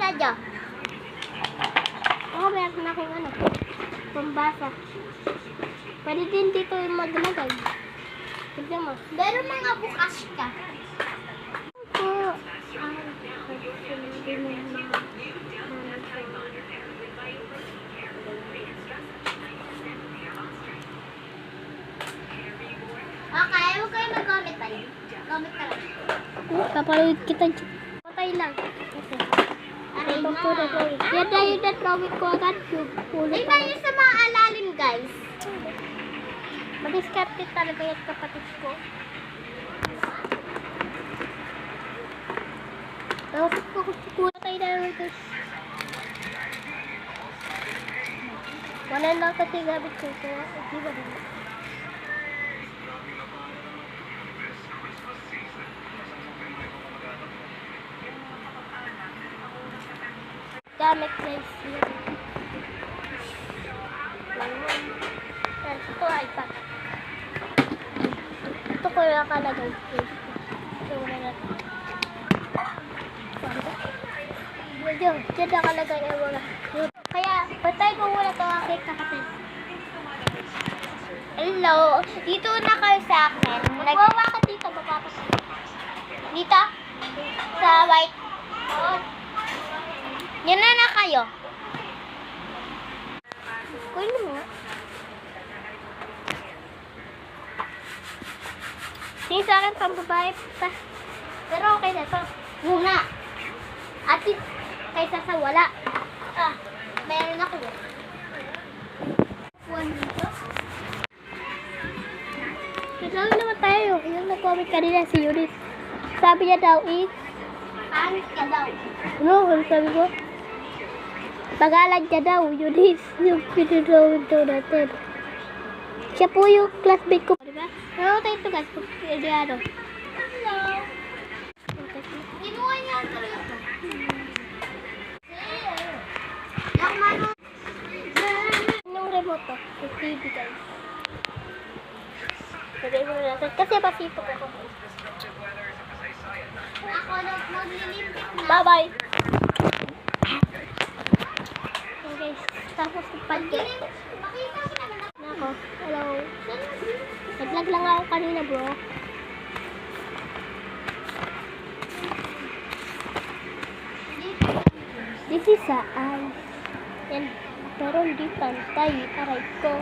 sadya. Oo, meron akong ano, pambasa. Pwede din dito yung maglagay. Tignan mo. Meron mga bukas ka. Ito. Okay, huwag kayo mag-gamit tayo. Gamit ka lang. Kapanood kita dyan. Patay lang. Okay. Aray na. Yan na yung na-drawing ko agad. Ay na yun sa mga alalim, guys. Mag-skeptic talaga yung kapatid ko. Tapos ko tayo na naman ito. Wala lang kasi gamit ko. Kaya hindi ba rin? Gamit guys. Yan, ito ay iPad. Ito ko yung nakalagay. Ito na natin. Diyan nakalagay yung mga. Kaya, patay ko muna ito aking kapatid. Hello. Dito na kayo sa akin. Nagwawa ka dito, mapapasok. Dito? Sa white. Yan na kayo. Kunin mo nga. Sige sa akin, pambabae pa. Pero okay na to. Muna. At kaysa sa wala. Meron ako. Kasama naman tayo. Yung nag-comment kanina si Yuris. Sabi niya daw pangit ka daw. Ano sabi ko? Pangalan niya daw, Yuris. Yung pinadrawin daw natin. Siya po yung classmate ko. Diba? Pero tayo ito guys. Hello. Kinuha niya ito. Yung remote to. Yung TV guys. Sabi mo natin. Kasi pasipag ako. Ako maglilimpik na. Bye-bye. Okay guys. Tapos ipadya. Nako. Hello. Naglag lang ako kanina bro. This is a ice. Yan. Pero hindi pantay. Aray ko.